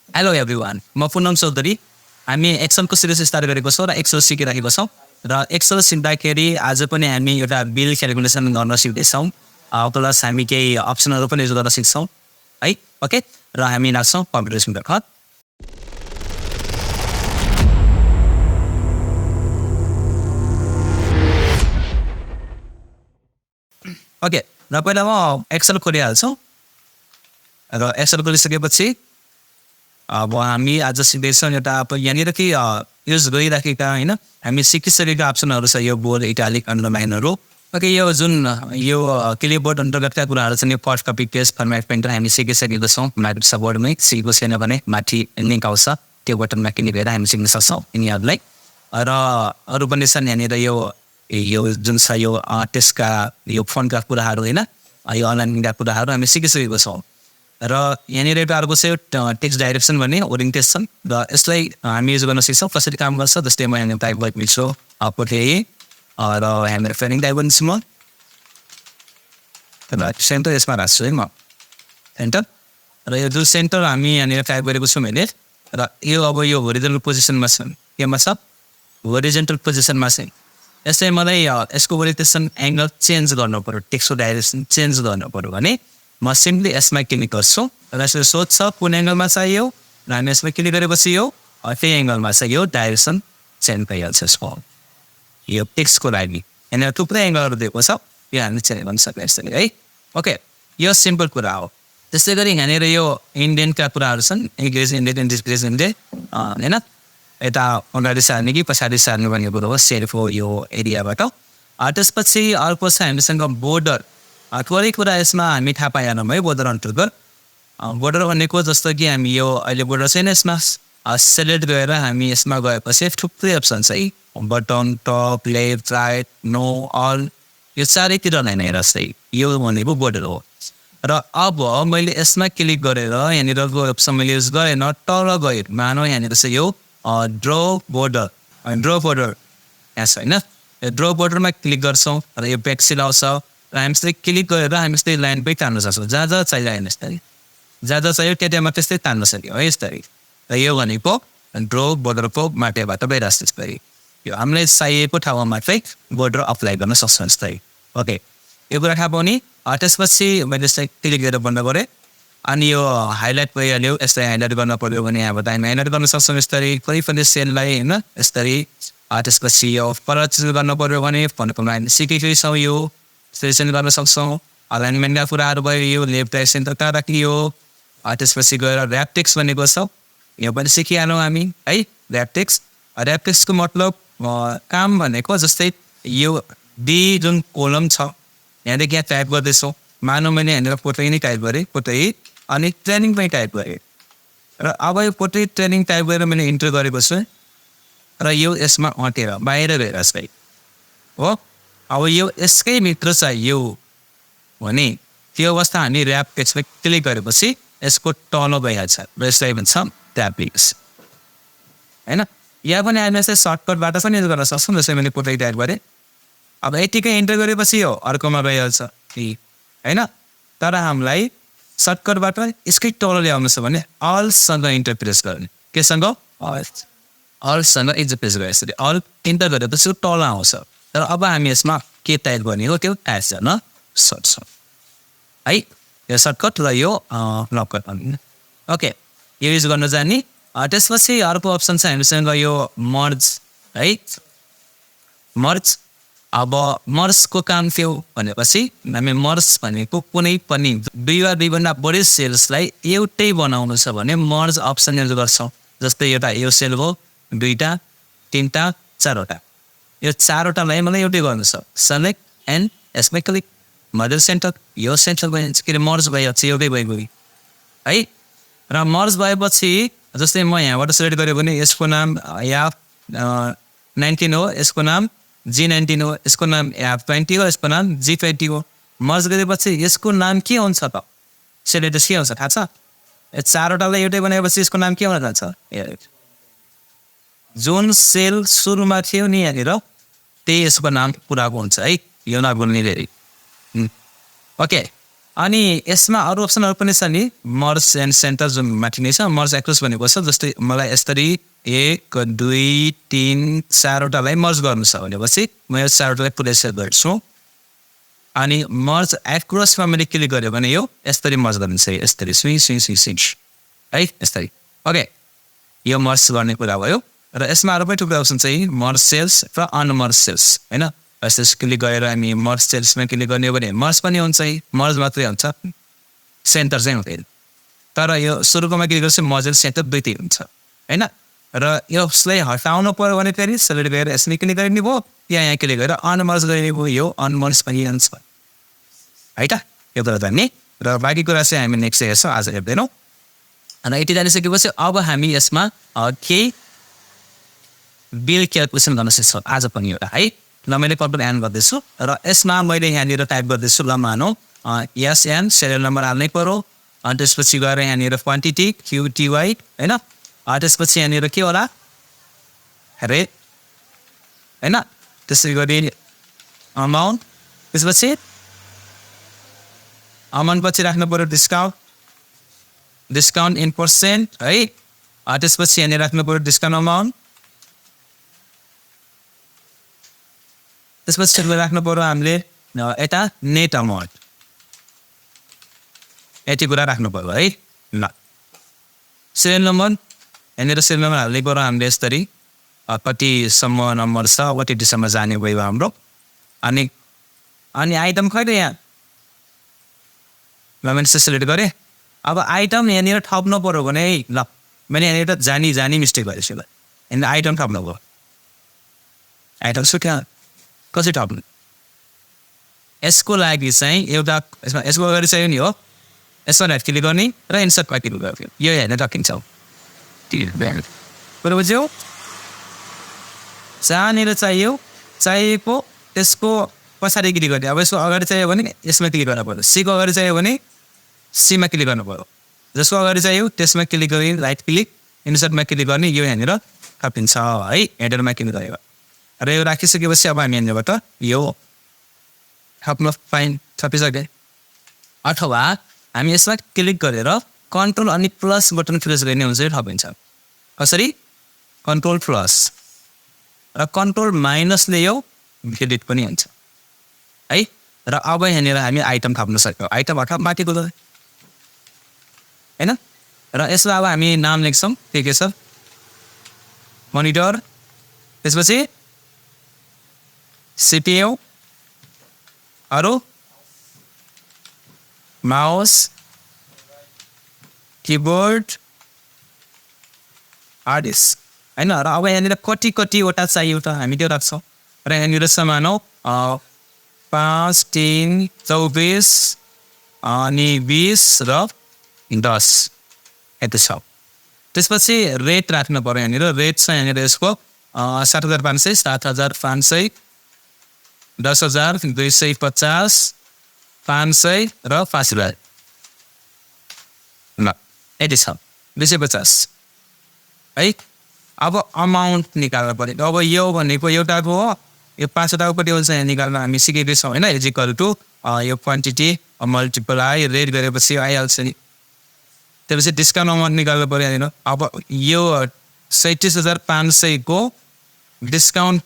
Hello everyone, म पूनम चौधरी। हामी एक्सलको series start गरेको छौँ र एक्सल सिकिरहेको छौँ र एक्सल सिक्दाखेरि आज पनि हामी एउटा बिल क्यालकुलेसन गर्न सिक्दैछौँ प्लस हामी केही अप्सनहरू पनि युज गर्न सिक्छौँ है। ओके, र हामी लाग्छौँ कम्प्युटर स्क्रिन। ओके, र पहिला म एक्सल खोलिहाल्छौँ र एक्सल खोलिसकेपछि अब हामी आज सिक्दैछौँ एउटा अब यहाँनिर के युज गरिराखेका होइन, हामी सिकिसकेका अप्सनहरू छ यो बोल्ड, इटालिक, अन्डरलाइनहरू। ओके, यो जुन यो किबोर्ड अन्तर्गतका कुराहरू छन् यो cut, copy, paste, format, painter हामी सिकिसकेको छौँ। माइक्रोसफ्ट वर्डमै सिकेको छैन भने माथि लिङ्क आउँछ, त्यो बटनमा क्लिक गरेर हामी सिक्न सक्छौँ यिनीहरूलाई। र अरू पनि छन् यहाँनिर यो यो जुन छ यो त्यसका यो फोनका कुराहरू होइन, यो अनलाइनका कुराहरू हामी सिकिसकेको छौँ। र यहाँनिर एउटा अर्को छ यो टेक्स्ट डाइरेक्सन भन्ने ओरिएन्टेसन, र यसलाई हामी युज गर्न सक्छौँ। कसरी काम गर्छ जस्तै म यहाँनिर टाइप गरिदिन्छु कोठाही र यहाँनिर फ्रेनिङ टाइप गरिदिन्छु म र सेन्टर यसमा राख्छु है म सेन्टर। र यो जुन सेन्टर हामी यहाँनिर टाइप गरेको छौँ मैले, र यो अब यो होरिजेन्टल पोजिसनमा छ, केमा छ होरिजेन्टल पोजिसनमा छ। यसलाई मलाई यसको ओरिएन्टेसन एङ्गल चेन्ज गर्नु पऱ्यो, टेक्स्टको डाइरेक्सन चेन्ज गर्नु पऱ्यो भने म सिम्पली यसमा क्लिक गर्छु र यसले सोध्छ कुन एङ्गलमा चाहियो र हामी यसमा क्लिक गरेपछि यो त्यही एङ्गलमा छ, यो डाइरेक्सन चेन्ज भइहाल्छ यसको यो टेक्स्टको लागि। यहाँनिर थुप्रै एङ्गलहरू दिएको छ, यो हामीले चेन्ज गर्न सक्छ यसरी है। ओके, यो सिम्पल कुरा हो। त्यस्तै गरी यहाँनिर यो इन्डियनका कुराहरू छन्, इङ्ग्लिस इन्डियन, डिस्प्लेस इन्डियन होइन, यता अगाडि सार्ने कि पछाडि सार्ने भन्ने कुरो हो सेल्फ हो यो एरियाबाट। त्यसपछि अर्को छ हामीसँग बोर्डर। थोरै कुरा यसमा हामी थाहा पाएनौँ है बोर्डर अन्तर्गत। बोर्डर भनेको जस्तो कि हामी यो अहिले बोर्डर छैन, यसमा सेलेक्ट गरेर हामी यसमा गएपछि थुप्रै अप्सन छ है, button, top, left, right, no, all, यो चारैतिर लाइन हेर्छ है, यो भनेको बोर्डर हो। र अब मैले यसमा क्लिक गरेर यहाँनिर अप्सन मैले युज गरेन, तल गएँ मानौ यहाँनिर चाहिँ यो ड्र बोर्डर, ड्र बोर्डर यहाँ छ होइन, यो ड्र बोर्डरमा क्लिक गर्छौँ र यो पेक्सिल आउँछ र हामी चाहिँ क्लिक गरेर हामी चाहिँ लाइन पनि तान्न सक्छौँ, जहाँ जहाँ चाहियो होइन यस्तरी, जहाँ जहाँ चाहियो त्यहाँ त्यस्तै तान्न सक्यो है यस्तरी। र यो भनेको ड्र बोर्डरको माटेबाट भइरहेको यस्तरी, यो हामीलाई चाहिएको ठाउँमा मात्रै बोर्डर अप्लाई गर्न सक्छौँ यस्तै। ओके, यो कुरा थाहा पाउने। त्यसपछि मैले यसलाई क्लिक गरेर बन्द गरेँ अनि यो हाइलाइट भइहाल्यो, यसलाई हाइलाइट गर्न पऱ्यो भने यहाँबाट हामी हाइलाइट गर्न सक्छौँ यस्तरी, कोही पनि सेललाई होइन यस्तरी। त्यसपछि यो कलर चेन्ज गर्न पऱ्यो भने भनेको हामी सिकेकै छौँ, यो सेलेक्सन गर्न सक्छौँ। अलाइनमेन्टका कुराहरू भयो, यो लेफ्ट राइट सेन्टर कहाँ राखियो। त्यसपछि गएर ऱ्यापटेक्स भनेको छ, यो पनि सिकिहाल्यौँ हामी है ऱ्यापटेक्स। ऱ्यापटेक्सको मतलब काम भनेको जस्तै यो डी जुन कोलम छ यहाँदेखि यहाँ टाइप गर्दैछौँ, मानव मैले यहाँनिर कोटाही नै टाइप गरेँ, कोटाही अनि ट्रेनिङ पनि टाइप गरेँ र अब यो कोटाही ट्रेनिङ टाइप गरेर मैले इन्टर गरेको छु र यो यसमा अँटेर बाहिर गएर है हो। अब यो यसकै भित्र चाहियो भने त्यो अवस्था हामी ऱ्यापटेक्समा क्लिक गरेपछि यसको तल गइहाल्छ र यसलाई भन्छ ट्यापिक्स होइन। यहाँ पनि हामी यसलाई सर्टकटबाट पनि युज गर्न सक्छौँ, जस्तै मैले कोटाही टाइप गरेँ, अब यतिकै इन्टर गरेपछि यो अर्कोमा गइहाल्छ होइन। तर हामीलाई सर्टकटबाट यसकै तल ल्याउनु छ भने अलसँग इन्टर प्रेस गर्ने, केसँग अलसँग इन्टर प्रेस गरे यसरी अल इन्टर गरेपछि तल आउँछ। तर अब हामी यसमा के टाइप गर्ने हो त्यो टाइप गर्न सक्छौँ है, यो सर्टकट र यो लककट भन्ने। ओके, यो युज गर्न जाने। त्यसपछि अर्को अप्सन छ हामीसँग यो मर्ज है, मर्ज। अब मर्जको काम के हो भनेपछि हामी मर्ज भनेको कुनै पनि दुई वा दुईभन्दा बढी सेल्सलाई एउटै बनाउनु छ भने मर्ज अप्सन युज गर्छौँ। जस्तै एउटा यो सेल हो, दुईवटा, तिनवटा, चारवटा, यो चारवटालाई मलाई एउटै गर्नु छ, सेलेक्ट एन्ड यसमै क्लिक, मदर सेन्टर, यो सेन्टर भइहाल्छ, के अरे मर्ज भइहाल्छ, एउटै भइगयो है। र मर्ज भएपछि जस्तै म यहाँबाट सेलेक्ट गरेँ भने यसको नाम याफ 19 हो, यसको नाम G19 हो, यसको नाम F20 हो, यसको नाम G20 हो। मर्ज गरेपछि यसको नाम के हुन्छ त सेलेक्ट के हुन्छ थाहा छ? यो चारवटालाई एउटै बनाएपछि यसको नाम के हुन जान्छ? जुन सेल सुरुमा थियो नि यहाँनिर त्यही यसको नाम पुराको हुन्छ है, यो नभुल्ने फेरि। ओके, अनि यसमा अरू अप्सनहरू पनि छ नि मर्ज एन्ड सेन्टर जुन माथि नै छ मर्ज एक्रोस भनेको छ जस्तै मलाई यसरी 1 2 3 4वटालाई मर्ज गर्नु छ भनेपछि म यो 4वटालाई पुरै सेट गर्छु अनि मर्ज एक्रोसमा मैले क्लिक गर्यो भने यो यसरी मर्ज गर्नु छ यसरी स्विङ है यसरी ओके यो मर्ज गर्ने कुरा भयो र यसमा अरू पनि थुप्रै अप्सन चाहिँ मर्ज सेल्स र अनमर्ज सेल्स हैन यसरी क्लिक गरेर हामी मर्ज सेल्समा क्लिक गर्ने हो भने मर्ज पनि हुन्छ मर्ज मात्रै हुन्छ सेन्टर चाहिँ हुँदैन तर यो सुरुकोमा क्लिक गरेपछि मर्ज र सेन्टर दुईटै हुन्छ हैन र यसलाई हटाउनु पर्यो भने फेरि सेलेक्ट गरेर यसमा क्लिक गर्ने भयो यहाँ क्लिक गरेर अनमर्ज गर्ने भयो यो अनमर्ज पनि हुन्छ है त यो कुरा जान्ने र बाँकी कुरा चाहिँ हामी नेक्स्ट हेर्छौँ आज हेर्दैनौँ र यति जानिसकेपछि अब हामी यसमा केही बिल क्यालकुलेसन गर्न सक्छौँ आज पनि एउटा है ल मैले कम्प्युटर एन गर्दैछु र यसमा मैले यहाँनिर टाइप गर्दैछु ल मानौँ एसएन सिरियल नम्बर हाल्नै पर्यो अनि त्यसपछि गएर यहाँनिर क्वान्टिटी क्युटिवाई होइन त्यसपछि यहाँनिर के होला रेट होइन त्यसै गरी अमाउन्ट त्यसपछि अमाउन्ट पछि राख्नु पर्यो डिस्काउन्ट इन पर्सेन्ट है त्यसपछि यहाँनिर राख्नु पर्यो डिस्काउन्ट अमाउन्ट त्यसपछि राख्नु पर्यो हामीले यता नेट अमाउन्ट यति कुरा राख्नु पर्यो है ल सिरियल नम्बर यहाँनिर सिरियल नम्बर हाल्नै पर्यो हामीले यसरी कतिसम्म नम्बर छ कतिसम्म जाने भयो हाम्रो अनि आइटम कहिले यहाँ ल मैले सेलेक्ट गरेँ अब आइटम यहाँनिर थप्नु पर्यो भने ल मैले यहाँनिर जानी मिस्टेक गरेछु ल यहाँनिर आइटम थप्नु भयो आइटम सुट्या कसरी थप्नु यसको लागि चाहिँ एउटा यसको अगाडि चाहिँ नि हो यसमा राइट क्लिक गर्ने र इन्सर्टमा क्लिक गर्यो यो हेर्न सकिन्छ कुरो बुझ्यौ जहाँनिर चाहिएको त्यसको पछाडि क्लिक गर्ने अब यसको अगाडि चाहियो भने यसमा क्लिक गर्नु पर्यो सीको अगाडि चाहियो भने सीमा क्लिक गर्नु पर्यो जसको अगाडि चाहियो त्यसमा क्लिक गर्ने राइट क्लिक इन्सर्टमा क्लिक गर्ने यो यहाँनिर थपिन्छ है हेडरमा क्लिक गरेर र यो राखिसकेपछि अब हामी यहाँनिरबाट यो थप्न थपिसके अथवा हामी यसमा क्लिक गरेर कन्ट्रोल अनि प्लस बटन प्रेस गर्ने हुन्छ थपिन्छ कसरी कन्ट्रोल प्लस र कन्ट्रोल माइनसले यो डिलिट पनि हुन्छ है र अब यहाँनिर हामी आइटम थप्न सक्छौँ आइटम अथवा बाँकीको होइन र यसमा अब हामी नाम लेख्छौँ के छ मोनिटर त्यसपछि CPU अरू माउस कीबोर्ड हार्ड डिस्क हैन र अब यहाँनिर कतिवटा चाहियो त हामी त्यो राख्छौँ र यहाँनिर मानौ 5 3 24 अनि 20 र 10 यति छ त्यसपछि रेट राख्नु पर्यो यहाँनिर रेट छ यहाँनिर यसको 7500 7500 10,000 250 500 र 5,000 ल यति छ 250 है अब अमाउन्ट निकाल्नु पर्यो अब यो भनेको एउटाको हो यो 5वटाको कति हुन्छ यहाँ निकाल्न हामी सिकेकै छौँ होइन इजिकल टु यो क्वान्टिटी मल्टिप्लाई रेट गरेपछि आइहाल्छ नि त्यसपछि डिस्काउन्ट अमाउन्ट निकाल्नु पर्यो यहाँनिर अब यो 37,500 को डिस्काउन्ट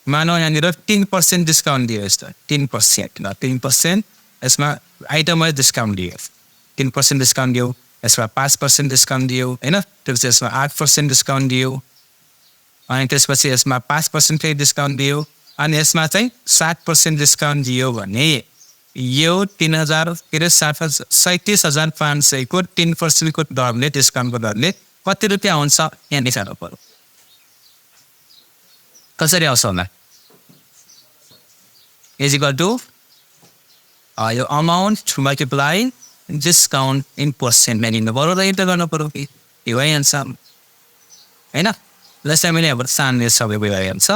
मानौ यहाँनिर 3% डिस्काउन्ट दियो यस्तो 3% ल 3% यसमा आइटम वाइज डिस्काउन्ट दियो 3% डिस्काउन्ट दियो यसमा 5% डिस्काउन्ट दियो होइन त्यसपछि यसमा 8% डिस्काउन्ट दियो अनि त्यसपछि यसमा 5% फेरि डिस्काउन्ट दियो अनि यसमा चाहिँ 7% डिस्काउन्ट दियो भने यो 37,500 को 3% को दरले डिस्काउन्टको दरले कति रुपियाँ हुन्छ यहाँ निकाल्नु पर्यो कसरी आउँछ होला इजिकल टु यो amount multiply discount in percent मेनिनु पर्यो र इन्टर गर्नु पर्यो कि यो भइहाल्छ होइन लास्ट टाइम मैले अब सानले सबै भइहाल्छ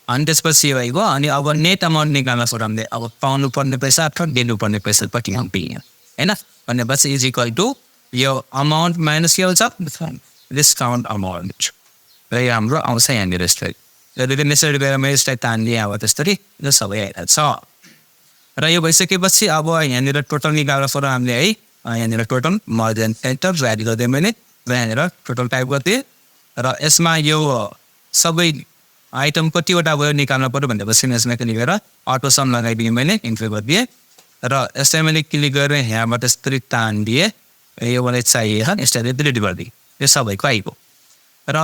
अनि त्यसपछि यो भइगयो अनि अब नेट अमाउन्ट निकाल्न छोडाउँदै अब पाउनु पर्ने पैसा अथवा दिनुपर्ने पैसा कति होइन भनेपछि इजिकल टु यो अमाउन्ट माइनस के हुन्छ डिस्काउन्ट अमाउन्ट र यो हाम्रो आउँछ यहाँनिर यसरी र नेसरी गएर मैले यसलाई तानिदिएँ अब त्यसरी यो सबै आइहाल्छ र यो भइसकेपछि अब यहाँनिर टोटल निकाल्नु पर्यो हामीले है यहाँनिर टोटल मर्देन एन्टर भ्याली गरिदिएँ मैले र यहाँनिर टोटल टाइप गरिदिएँ र यसमा यो सबै आइटम कतिवटा भयो निकाल्नु पऱ्यो भनेपछि यसमा क्लिक गरेर अटो सम लगाइदिएँ मैले इन्फो गरिदिएँ र यसलाई मैले क्लिक गरेर यहाँबाट यस्तरी तानिदिएँ यो मलाई चाहिए यसलाई डिलिट गरिदिएँ यो सबैको आइगयो र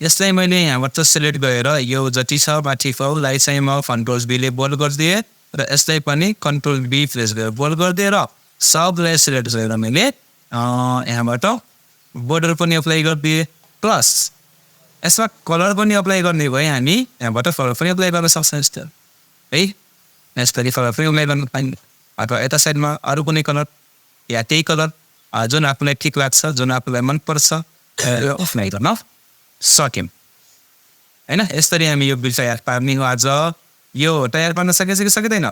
यसलाई मैले यहाँबाट सिलेक्ट गरेर यो जति छ माथि फललाई चाहिँ म कन्ट्रोल बीले बोल्ड गरिदिएँ र यसलाई पनि कन्ट्रोल बी प्रेस गरेर बोल्ड गरिदिएँ र सबलाई सिलेक्ट गरेर मैले यहाँबाट बोर्डर पनि अप्लाई गरिदिएँ प्लस यसमा कलर पनि अप्लाई गर्ने भयो हामी यहाँबाट कलर पनि अप्लाई गर्न सक्छौँ यस्तो है यसपालि कलर पनि अप्लाई गर्न पाइन्छ अथवा यता साइडमा अरू कुनै कलर या त्यही कलर जुन आफूलाई ठिक लाग्छ जुन आफूलाई मनपर्छ अप्लाई गर्न सक्यौँ होइन यसरी हामी यो बिल तयार पार्ने हो आज यो तयार पार्न सकेछ कि सकिँदैन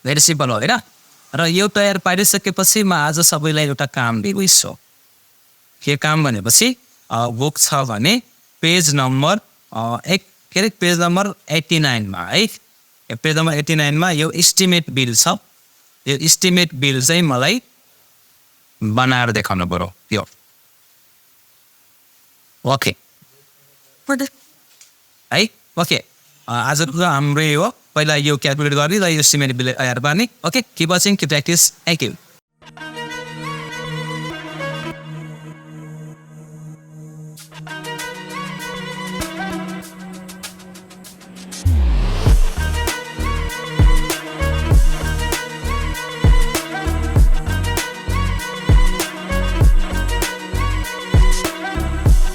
भेरी सिम्पल हो होइन र यो तयार पारिसकेपछि म आज सबैलाई एउटा काम दिँदैछु के काम भनेपछि बुक छ भने पेज नम्बर पेज नम्बर 89 मा है पेज नम्बर 89 मा यो इस्टिमेट बिल छ यो इस्टिमेट बिल चाहिँ मलाई बनाएर देखाउनु पर्यो यो ओके है ओके आजको हाम्रो हो पहिला यो क्यालकुलेट गर्ने र यो इस्टिमेट बिल तयार पार्ने ओके किप वाचिङ कि प्र्याक्टिस थ्याङ्क यू